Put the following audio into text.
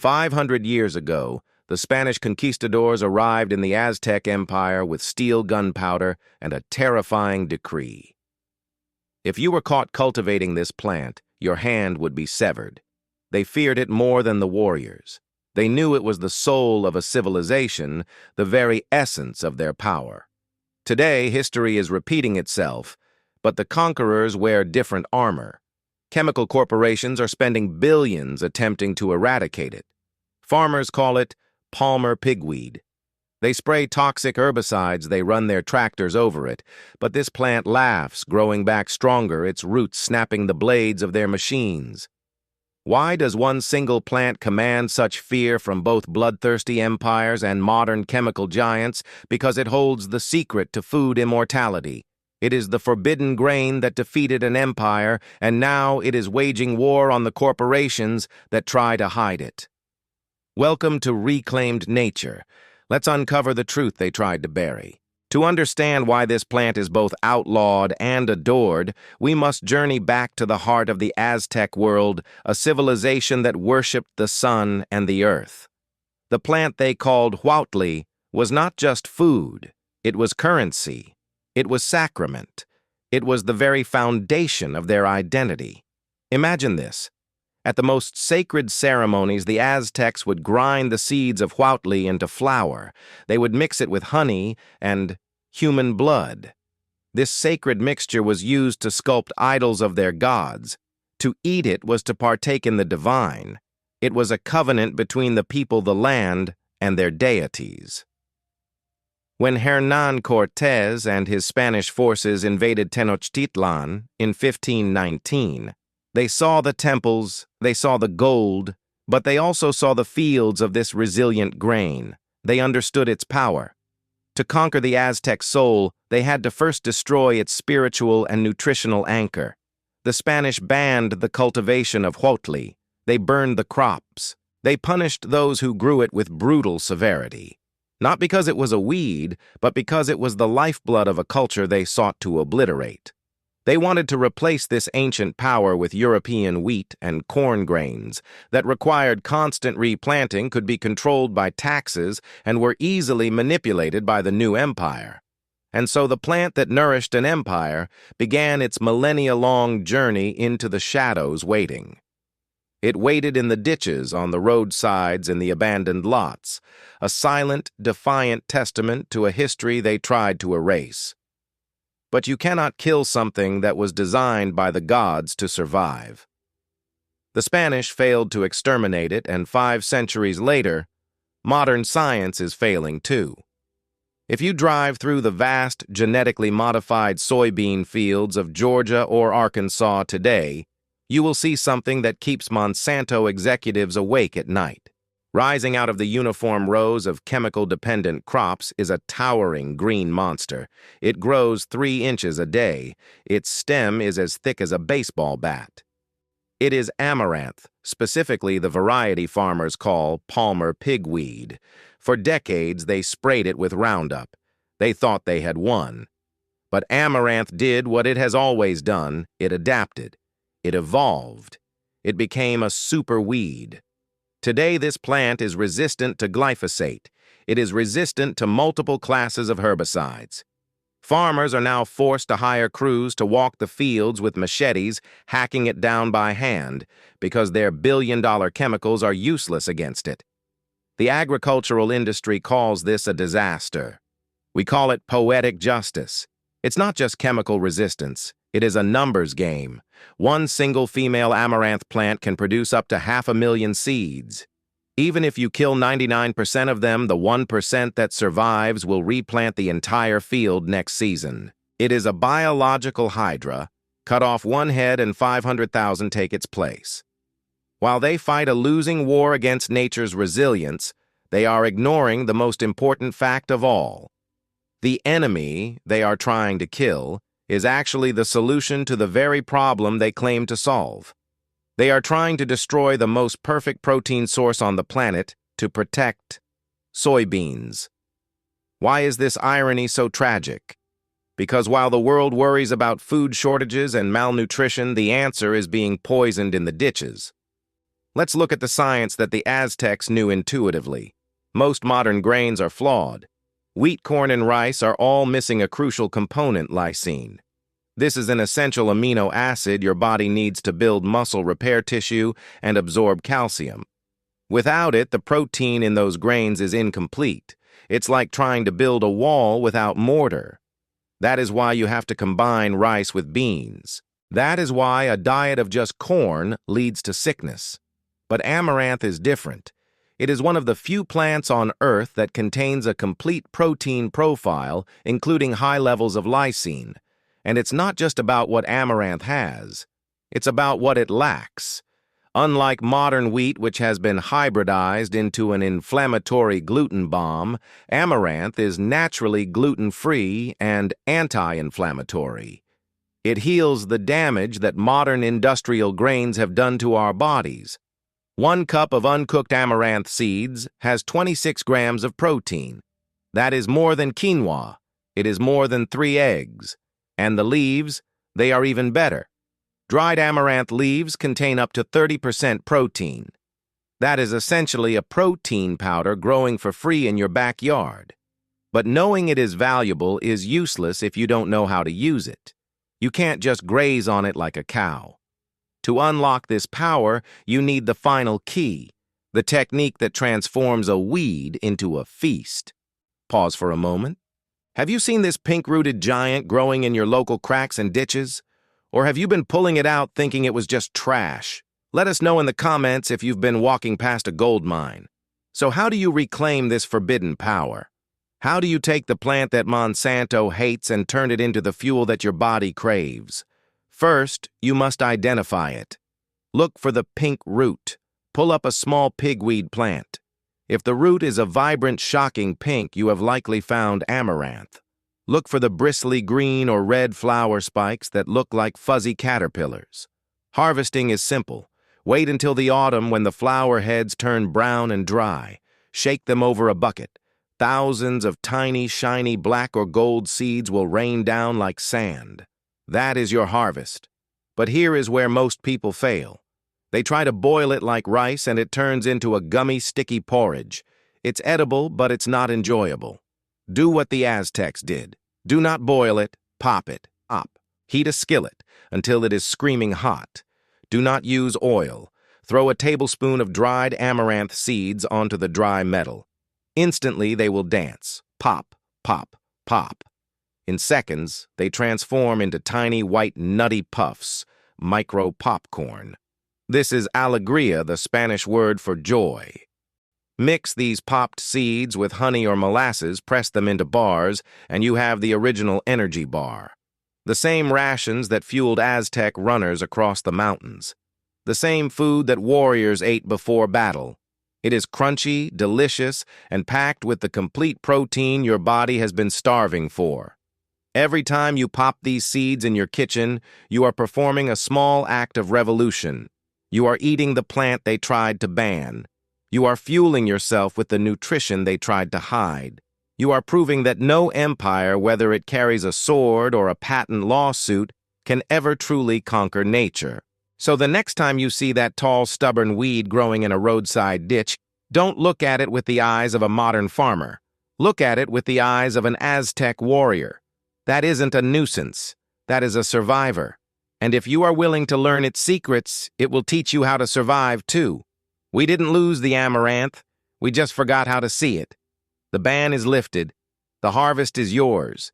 500 years ago, the Spanish Conquistadors arrived in the Aztec Empire with steel gunpowder and a terrifying decree. If you were caught cultivating this plant, your hand would be severed. They feared it more than the warriors. They knew it was the soul of a civilization, the very essence of their power. Today, history is repeating itself, but the conquerors wear different armor. Chemical corporations are spending billions attempting to eradicate it. Farmers call it Palmer pigweed. They spray toxic herbicides, they run their tractors over it, but this plant laughs, growing back stronger, its roots snapping the blades of their machines. Why does one single plant command such fear from both bloodthirsty empires and modern chemical giants? Because it holds the secret to food immortality. It is the forbidden grain that defeated an empire, and now it is waging war on the corporations that try to hide it. Welcome to Reclaimed Nature. Let's uncover the truth they tried to bury. To understand why this plant is both outlawed and adored, we must journey back to the heart of the Aztec world, a civilization that worshipped the sun and the earth. The plant they called Huāuhtli was not just food, it was currency, it was sacrament, it was the very foundation of their identity. Imagine this. At the most sacred ceremonies, the Aztecs would grind the seeds of Huāuhtli into flour. They would mix it with honey and human blood. This sacred mixture was used to sculpt idols of their gods. To eat it was to partake in the divine. It was a covenant between the people, the land, and their deities. When Hernán Cortés and his Spanish forces invaded Tenochtitlan in 1519, they saw the temples, they saw the gold, but they also saw the fields of this resilient grain. They understood its power. To conquer the Aztec soul, they had to first destroy its spiritual and nutritional anchor. The Spanish banned the cultivation of Huāuhtli. They burned the crops. They punished those who grew it with brutal severity. Not because it was a weed, but because it was the lifeblood of a culture they sought to obliterate. They wanted to replace this ancient power with European wheat and corn grains that required constant replanting, could be controlled by taxes, and were easily manipulated by the new empire. And so the plant that nourished an empire began its millennia-long journey into the shadows waiting. It waited in the ditches, on the roadsides, in the abandoned lots, a silent, defiant testament to a history they tried to erase. But you cannot kill something that was designed by the gods to survive. The Spanish failed to exterminate it, and 5 centuries later, modern science is failing too. If you drive through the vast, genetically modified soybean fields of Georgia or Arkansas today, you will see something that keeps Monsanto executives awake at night. Rising out of the uniform rows of chemical-dependent crops is a towering green monster. It grows 3 inches a day. Its stem is as thick as a baseball bat. It is Amaranth, specifically the variety farmers call Palmer pigweed. For decades, they sprayed it with Roundup. They thought they had won. But Amaranth did what it has always done. It adapted. It evolved. It became a superweed. Today, this plant is resistant to glyphosate. It is resistant to multiple classes of herbicides. Farmers are now forced to hire crews to walk the fields with machetes, hacking it down by hand, because their billion-dollar chemicals are useless against it. The agricultural industry calls this a disaster. We call it poetic justice. It's not just chemical resistance. It is a numbers game. One single female amaranth plant can produce up to 500,000 seeds. Even if you kill 99% of them, the 1% that survives will replant the entire field next season. It is a biological Hydra. Cut off one head and 500,000 take its place. While they fight a losing war against nature's resilience, they are ignoring the most important fact of all. The enemy they are trying to kill is actually the solution to the very problem they claim to solve. They are trying to destroy the most perfect protein source on the planet to protect soybeans. Why is this irony so tragic? Because while the world worries about food shortages and malnutrition, the answer is being poisoned in the ditches. Let's look at the science that the Aztecs knew intuitively. Most modern grains are flawed. Wheat, corn, and rice are all missing a crucial component, lysine. This is an essential amino acid your body needs to build muscle repair tissue and absorb calcium. Without it, the protein in those grains is incomplete. It's like trying to build a wall without mortar. That is why you have to combine rice with beans. That is why a diet of just corn leads to sickness. But amaranth is different. It is one of the few plants on Earth that contains a complete protein profile, including high levels of lysine. And it's not just about what amaranth has. It's about what it lacks. Unlike modern wheat, which has been hybridized into an inflammatory gluten bomb, amaranth is naturally gluten-free and anti-inflammatory. It heals the damage that modern industrial grains have done to our bodies. 1 cup of uncooked amaranth seeds has 26 grams of protein. That is more than quinoa. It is more than 3 eggs. And the leaves, they are even better. Dried amaranth leaves contain up to 30% protein. That is essentially a protein powder growing for free in your backyard. But knowing it is valuable is useless if you don't know how to use it. You can't just graze on it like a cow. To unlock this power, you need the final key, the technique that transforms a weed into a feast. Pause for a moment. Have you seen this pink-rooted giant growing in your local cracks and ditches? Or have you been pulling it out thinking it was just trash? Let us know in the comments if you've been walking past a gold mine. So how do you reclaim this forbidden power? How do you take the plant that Monsanto hates and turn it into the fuel that your body craves? First, you must identify it. Look for the pink root. Pull up a small pigweed plant. If the root is a vibrant, shocking pink, you have likely found amaranth. Look for the bristly green or red flower spikes that look like fuzzy caterpillars. Harvesting is simple. Wait until the autumn when the flower heads turn brown and dry. Shake them over a bucket. Thousands of tiny, shiny black or gold seeds will rain down like sand. That is your harvest. But here is where most people fail. They try to boil it like rice and it turns into a gummy, sticky porridge. It's edible, but it's not enjoyable. Do what the Aztecs did. Do not boil it, pop it, up. Heat a skillet until it is screaming hot. Do not use oil. Throw a tablespoon of dried amaranth seeds onto the dry metal. Instantly, they will dance. Pop, pop, pop. In seconds, they transform into tiny white nutty puffs, micro-popcorn. This is alegría, the Spanish word for joy. Mix these popped seeds with honey or molasses, press them into bars, and you have the original energy bar. The same rations that fueled Aztec runners across the mountains. The same food that warriors ate before battle. It is crunchy, delicious, and packed with the complete protein your body has been starving for. Every time you pop these seeds in your kitchen, you are performing a small act of revolution. You are eating the plant they tried to ban. You are fueling yourself with the nutrition they tried to hide. You are proving that no empire, whether it carries a sword or a patent lawsuit, can ever truly conquer nature. So the next time you see that tall, stubborn weed growing in a roadside ditch, don't look at it with the eyes of a modern farmer. Look at it with the eyes of an Aztec warrior. That isn't a nuisance. That is a survivor. And if you are willing to learn its secrets, it will teach you how to survive too. We didn't lose the amaranth. We just forgot how to see it. The ban is lifted. The harvest is yours.